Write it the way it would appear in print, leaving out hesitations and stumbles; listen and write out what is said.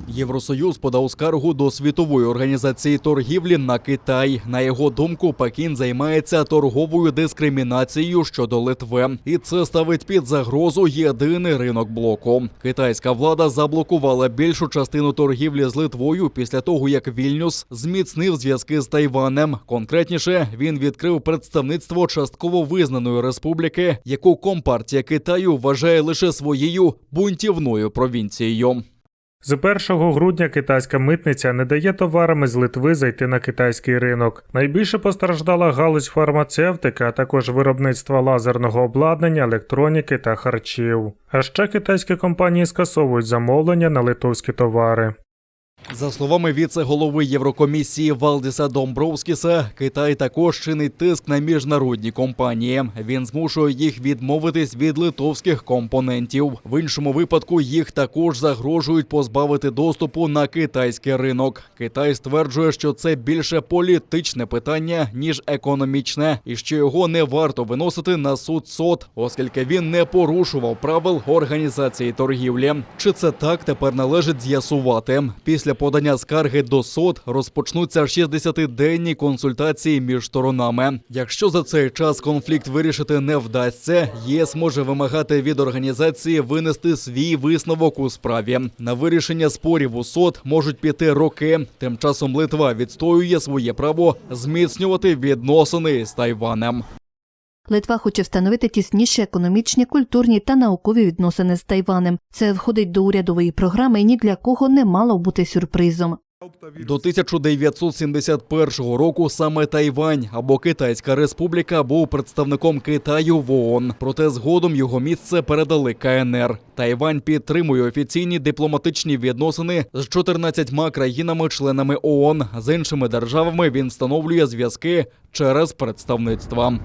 Євросоюз подав скаргу до Світової організації торгівлі на Китай. На його думку, Пекін займається торговою дискримінацією щодо Литви. І це ставить під загрозу єдиний ринок блоку. Китайська влада заблокувала більшу частину торгівлі з Литвою після того, як Вільнюс зміцнив зв'язки з Тайванем. Конкретніше, він відкрив представництво частково визнаної республіки, яку Компартія Китаю вважає лише своєю бунтівною провінцією. З 1 грудня китайська митниця не дає товарами з Литви зайти на китайський ринок. Найбільше постраждала галузь фармацевтики, а також виробництва лазерного обладнання, електроніки та харчів. А ще китайські компанії скасовують замовлення на литовські товари. За словами віце-голови Єврокомісії Валдіса Домбровскіса, Китай також чинить тиск на міжнародні компанії. Він змушує їх відмовитись від литовських компонентів. В іншому випадку їх також загрожують позбавити доступу на китайський ринок. Китай стверджує, що це більше політичне питання, ніж економічне, і що його не варто виносити на суд СОТ, оскільки він не порушував правил організації торгівлі. Чи це так, тепер належить з'ясувати. Після подання скарги до СОТ розпочнуться 60-денні консультації між сторонами. Якщо за цей час конфлікт вирішити не вдасться, ЄС може вимагати від організації винести свій висновок у справі. На вирішення спорів у СОТ можуть піти роки. Тим часом Литва відстоює своє право зміцнювати відносини з Тайванем. Литва хоче встановити тісніші економічні, культурні та наукові відносини з Тайванем. Це входить до урядової програми і ні для кого не мало бути сюрпризом. До 1971 року саме Тайвань або Китайська Республіка був представником Китаю в ООН. Проте згодом його місце передали КНР. Тайвань підтримує офіційні дипломатичні відносини з 14 країнами-членами ООН. З іншими державами він встановлює зв'язки через представництва.